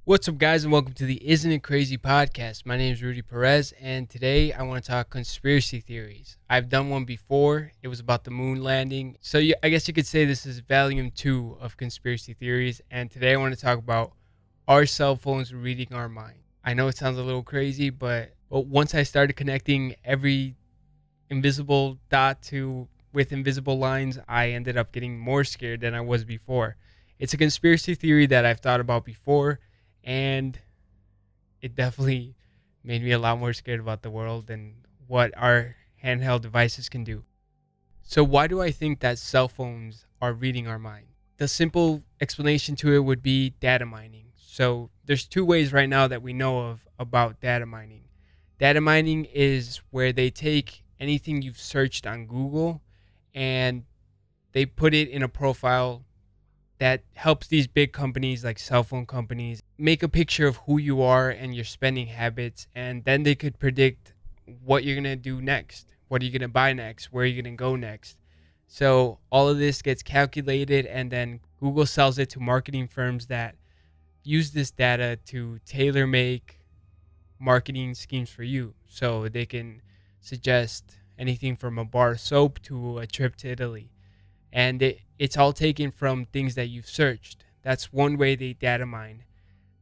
What's up, guys, and welcome to the Isn't It Crazy podcast. My name is Rudy Perez, and today I want to talk conspiracy theories. I've done one before. It was about the moon landing. So I guess you could say this is volume 2 of conspiracy theories, and today I want to talk about, are cell phones reading our mind? I know it sounds a little crazy, but once I started connecting every invisible dot with invisible lines, I ended up getting more scared than I was before. It's a conspiracy theory that I've thought about before, and it definitely made me a lot more scared about the world and what our handheld devices can do. So why do I think that cell phones are reading our mind? The simple explanation to it would be data mining. So there's two ways right now that we know of about data mining. Data mining is where they take anything you've searched on Google and they put it in a profile that helps these big companies like cell phone companies make a picture of who you are and your spending habits, and then they could predict what you're going to do next, what are you going to buy next, where are you going to go next. So all of this gets calculated, and then Google sells it to marketing firms that use this data to tailor make marketing schemes for you. So they can suggest anything from a bar of soap to a trip to Italy. And it's all taken from things that you've searched. That's one way they data mine.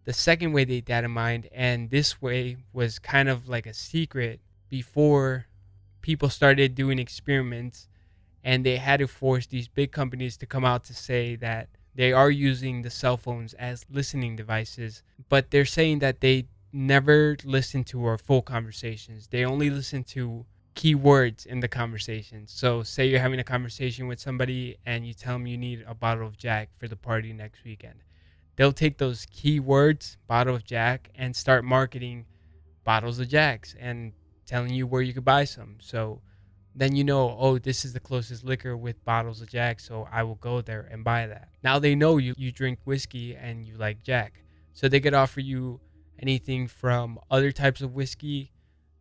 The second way they data mined, and this way was kind of like a secret before people started doing experiments, and they had to force these big companies to come out to say that they are using the cell phones as listening devices, but they're saying that they never listen to our full conversations. They only listen to keywords in the conversation. So say you're having a conversation with somebody and you tell them you need a bottle of Jack for the party next weekend. They'll take those keywords, bottle of Jack, and start marketing bottles of Jacks and telling you where you could buy some. So then you know, oh, this is the closest liquor with bottles of Jack, so I will go there and buy that. Now they know you drink whiskey and you like Jack. So they could offer you anything from other types of whiskey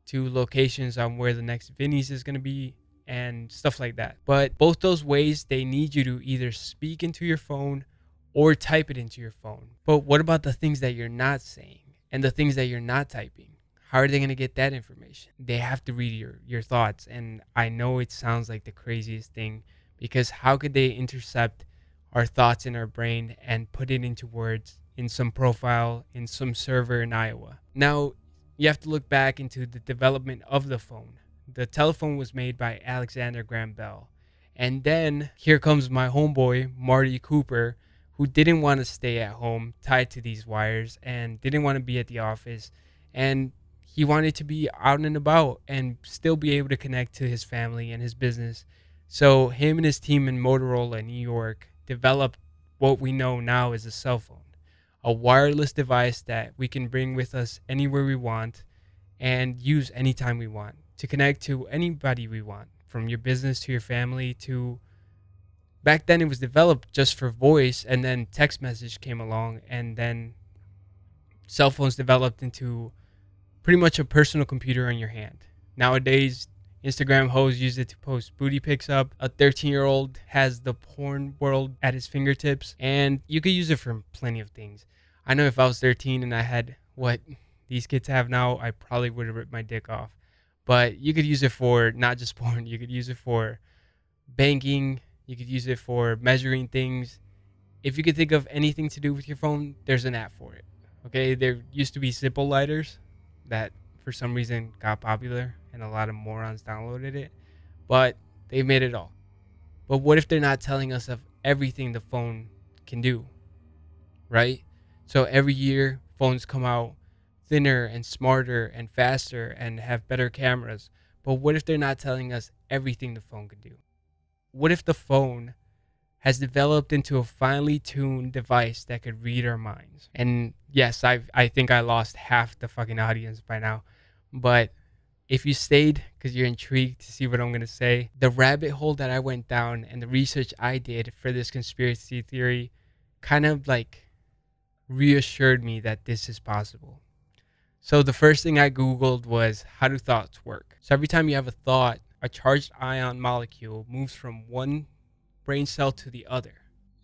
to locations on where the next Vinny's is going to be and stuff like that. But both those ways, they need you to either speak into your phone or type it into your phone. But what about the things that you're not saying and the things that you're not typing? How are they going to get that information? They have to read your thoughts. And I know it sounds like the craziest thing, because how could they intercept our thoughts in our brain and put it into words in some profile in some server in Iowa? Now, you have to look back into the development of the phone. The telephone was made by Alexander Graham Bell. And then here comes my homeboy, Marty Cooper, who didn't want to stay at home tied to these wires and didn't want to be at the office. And he wanted to be out and about and still be able to connect to his family and his business. So him and his team in Motorola in New York developed what we know now as a cell phone. A wireless device that we can bring with us anywhere we want and use anytime we want to connect to anybody we want, from your business to your family to... Back then it was developed just for voice, and then text message came along, and then cell phones developed into pretty much a personal computer in your hand. Nowadays, Instagram hoes use it to post booty pics up. A 13-year-old has the porn world at his fingertips, and you could use it for plenty of things. I know if I was 13 and I had what these kids have now, I probably would have ripped my dick off. But you could use it for not just porn. You could use it for banking. You could use it for measuring things. If you could think of anything to do with your phone, there's an app for it. Okay, there used to be Zippo lighters that for some reason got popular and a lot of morons downloaded it. But they made it all. But what if they're not telling us of everything the phone can do, right? So every year, phones come out thinner and smarter and faster and have better cameras. But what if they're not telling us everything the phone can do? What if the phone has developed into a finely tuned device that could read our minds? And yes, I think I lost half the fucking audience by now. But if you stayed because you're intrigued to see what I'm going to say, the rabbit hole that I went down and the research I did for this conspiracy theory kind of like reassured me that this is possible. So the first thing I Googled was, how do thoughts work? So every time you have a thought, a charged ion molecule moves from one brain cell to the other.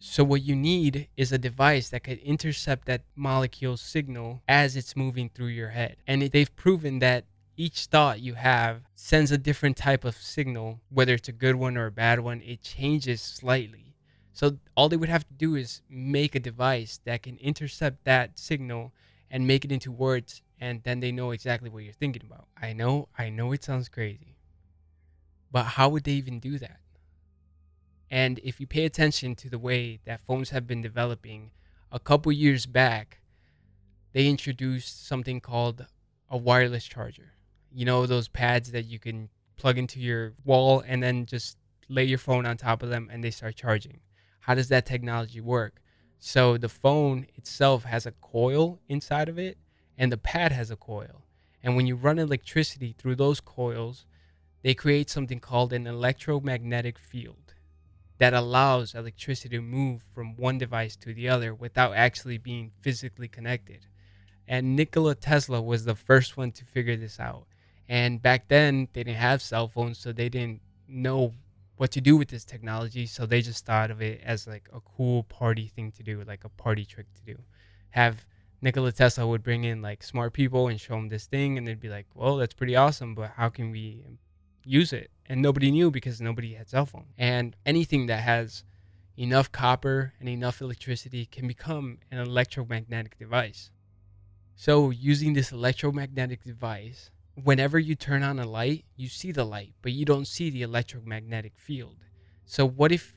So what you need is a device that could intercept that molecule signal as it's moving through your head. And they've proven that each thought you have sends a different type of signal, whether it's a good one or a bad one, it changes slightly. So all they would have to do is make a device that can intercept that signal and make it into words, and then they know exactly what you're thinking about. I know it sounds crazy, but how would they even do that? And if you pay attention to the way that phones have been developing, a couple years back, they introduced something called a wireless charger. You know, those pads that you can plug into your wall and then just lay your phone on top of them and they start charging. How does that technology work? So the phone itself has a coil inside of it and the pad has a coil. And when you run electricity through those coils, they create something called an electromagnetic field that allows electricity to move from one device to the other without actually being physically connected. And Nikola Tesla was the first one to figure this out. And back then, they didn't have cell phones, so they didn't know what to do with this technology. So they just thought of it as like a cool party thing to do, like a party trick to do. Have Nikola Tesla would bring in like smart people and show them this thing, and they'd be like, well, that's pretty awesome, but how can we use it? And nobody knew because nobody had cell phone. And anything that has enough copper and enough electricity can become an electromagnetic device. So using this electromagnetic device, whenever you turn on a light, you see the light, but you don't see the electromagnetic field. So what if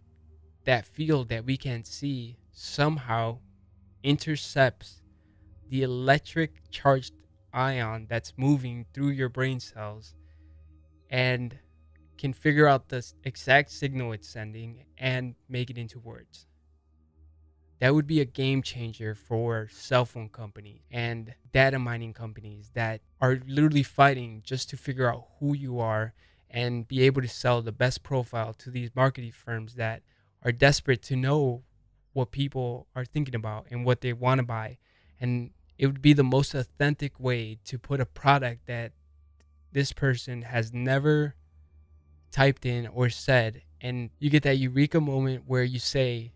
that field that we can't see somehow intercepts the electric charged ion that's moving through your brain cells and can figure out the exact signal it's sending and make it into words? That would be a game changer for cell phone companies and data mining companies that are literally fighting just to figure out who you are and be able to sell the best profile to these marketing firms that are desperate to know what people are thinking about and what they want to buy. And it would be the most authentic way to put a product that this person has never typed in or said. And you get that eureka moment where you say,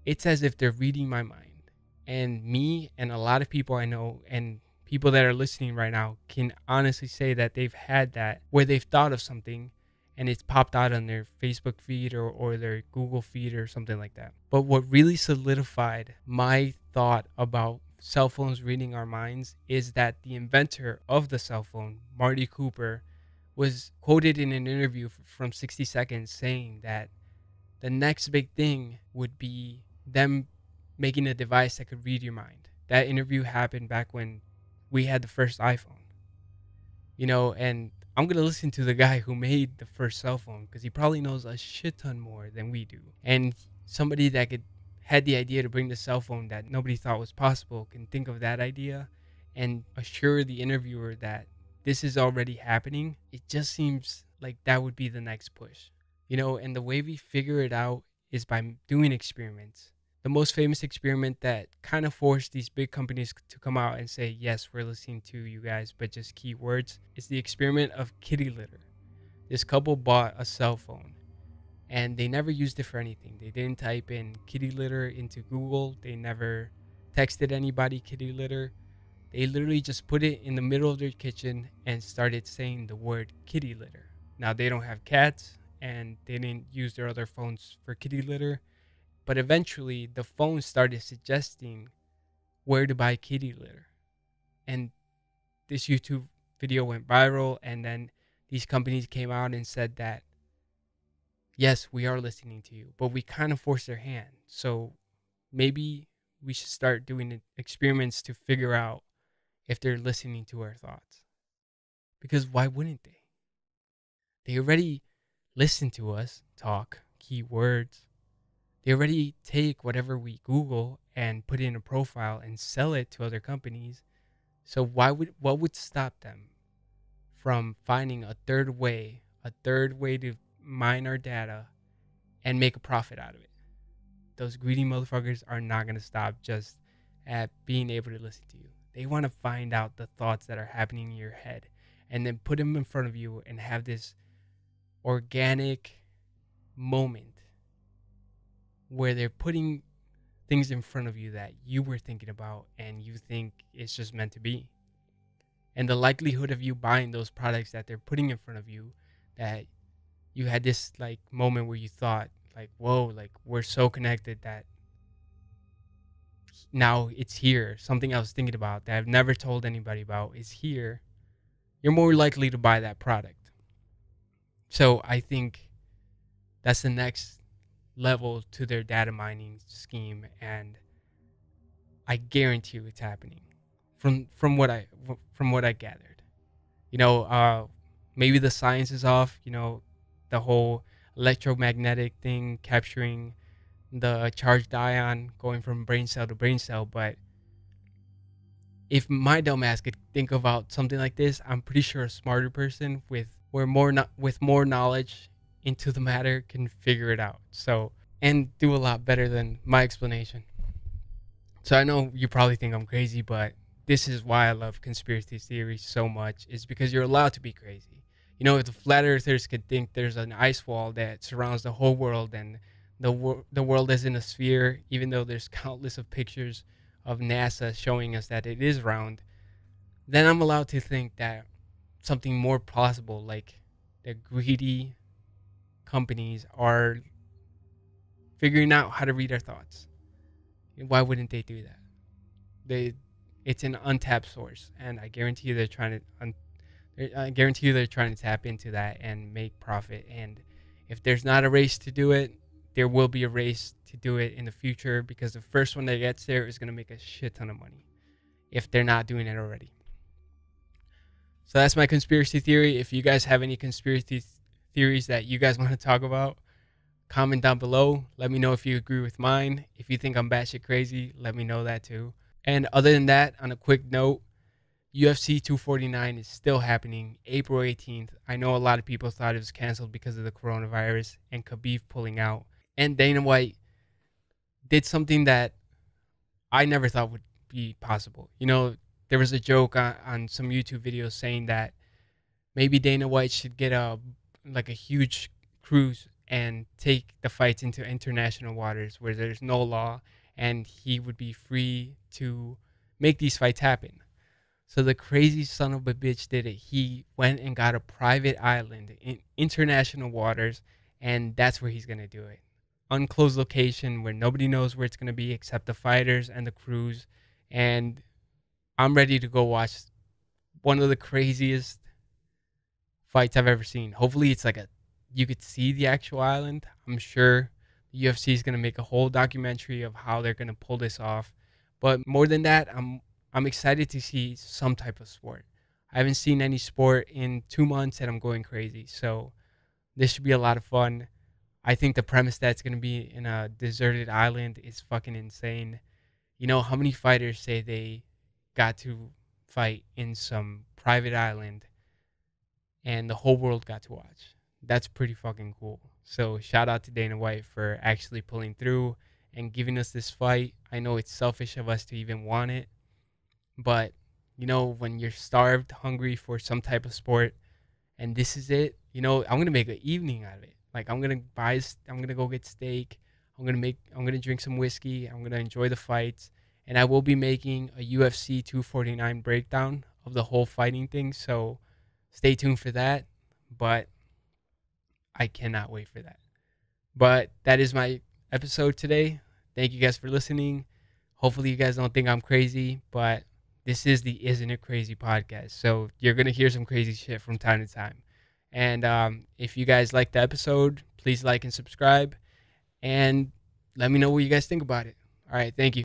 it's as if they're reading my mind. And me and a lot of people I know and people that are listening right now can honestly say that they've had that where they've thought of something and it's popped out on their Facebook feed or their Google feed or something like that. But what really solidified my thought about cell phones reading our minds is that the inventor of the cell phone, Marty Cooper, was quoted in an interview from 60 Seconds saying that the next big thing would be them making a device that could read your mind. That interview happened back when we had the first iPhone, and I'm going to listen to the guy who made the first cell phone because he probably knows a shit ton more than we do. And somebody that had the idea to bring the cell phone that nobody thought was possible can think of that idea and assure the interviewer that this is already happening. It just seems like that would be the next push. And the way we figure it out is by doing experiments. The most famous experiment that kind of forced these big companies to come out and say, yes, we're listening to you guys, but just keywords, is the experiment of kitty litter. This couple bought a cell phone and they never used it for anything. They didn't type in kitty litter into Google. They never texted anybody kitty litter. They literally just put it in the middle of their kitchen and started saying the word kitty litter. Now, they don't have cats and they didn't use their other phones for kitty litter. But eventually, the phone started suggesting where to buy kitty litter. And this YouTube video went viral. And then these companies came out and said that, yes, we are listening to you, but we kind of forced their hand. So maybe we should start doing experiments to figure out if they're listening to our thoughts. Because why wouldn't they? They already listen to us talk, keywords. They already take whatever we Google and put in a profile and sell it to other companies. So what would stop them from finding a third way to mine our data and make a profit out of it? Those greedy motherfuckers are not going to stop just at being able to listen to you. They want to find out the thoughts that are happening in your head and then put them in front of you and have this organic moment where they're putting things in front of you that you were thinking about and you think it's just meant to be. And the likelihood of you buying those products that they're putting in front of you, that you had this like moment where you thought like, whoa, like we're so connected that now it's here. Something I was thinking about that I've never told anybody about is here. You're more likely to buy that product. So I think that's the next level to their data mining scheme, and I guarantee you it's happening from what I gathered. You know, maybe the science is off. You know, the whole electromagnetic thing capturing the charged ion going from brain cell to brain cell. But if my dumb ass could think about something like this, I'm pretty sure a smarter person with more knowledge into the matter can figure it out. So, and do a lot better than my explanation. So I know you probably think I'm crazy, but this is why I love conspiracy theories so much, is because you're allowed to be crazy. You know, if the flat earthers could think there's an ice wall that surrounds the whole world and the world is in a sphere, even though there's countless of pictures of NASA showing us that it is round, then I'm allowed to think that something more plausible, like the greedy companies are figuring out how to read our thoughts. Why wouldn't they do that? It's an untapped source, and I guarantee you they're trying to tap into that and make profit. And if there's not a race to do it, there will be a race to do it in the future, because the first one that gets there is going to make a shit ton of money if they're not doing it already. So that's my conspiracy theory. If you guys have any conspiracy theories that you guys want to talk about, comment down below. Let me know if you agree with mine. If you think I'm batshit crazy, let me know that too. And other than that, on a quick note, UFC 249 is still happening, April 18th. I know a lot of people thought it was canceled because of the coronavirus and Khabib pulling out. And Dana White did something that I never thought would be possible. You know, there was a joke on some YouTube videos saying that maybe Dana White should get a huge cruise and take the fights into international waters where there's no law, and he would be free to make these fights happen. So the crazy son of a bitch did it. He went and got a private island in international waters, and that's where he's going to do it. Unclosed location where nobody knows where it's going to be except the fighters and the crews. And I'm ready to go watch one of the craziest fights I've ever seen. Hopefully it's like you could see the actual island. I'm sure the UFC is going to make a whole documentary of how they're going to pull this off. But more than that, I'm excited to see some type of sport. I haven't seen any sport in 2 months and I'm going crazy. So this should be a lot of fun. I think the premise that's going to be in a deserted island is fucking insane. You know, how many fighters say they got to fight in some private island and the whole world got to watch? That's pretty fucking cool. So shout out to Dana White for actually pulling through and giving us this fight. I know it's selfish of us to even want it, but you know, when you're starved, hungry for some type of sport, and this is it, you know, I'm gonna make an evening out of it. Like I'm gonna go get steak. I'm gonna drink some whiskey. I'm gonna enjoy the fights, and I will be making a UFC 249 breakdown of the whole fighting thing. So stay tuned for that. But I cannot wait for that. But that is my episode today. Thank you guys for listening. Hopefully you guys don't think I'm crazy, but this is the Isn't It Crazy podcast. So you're going to hear some crazy shit from time to time. And if you guys like the episode, please like and subscribe. And let me know what you guys think about it. All right. Thank you.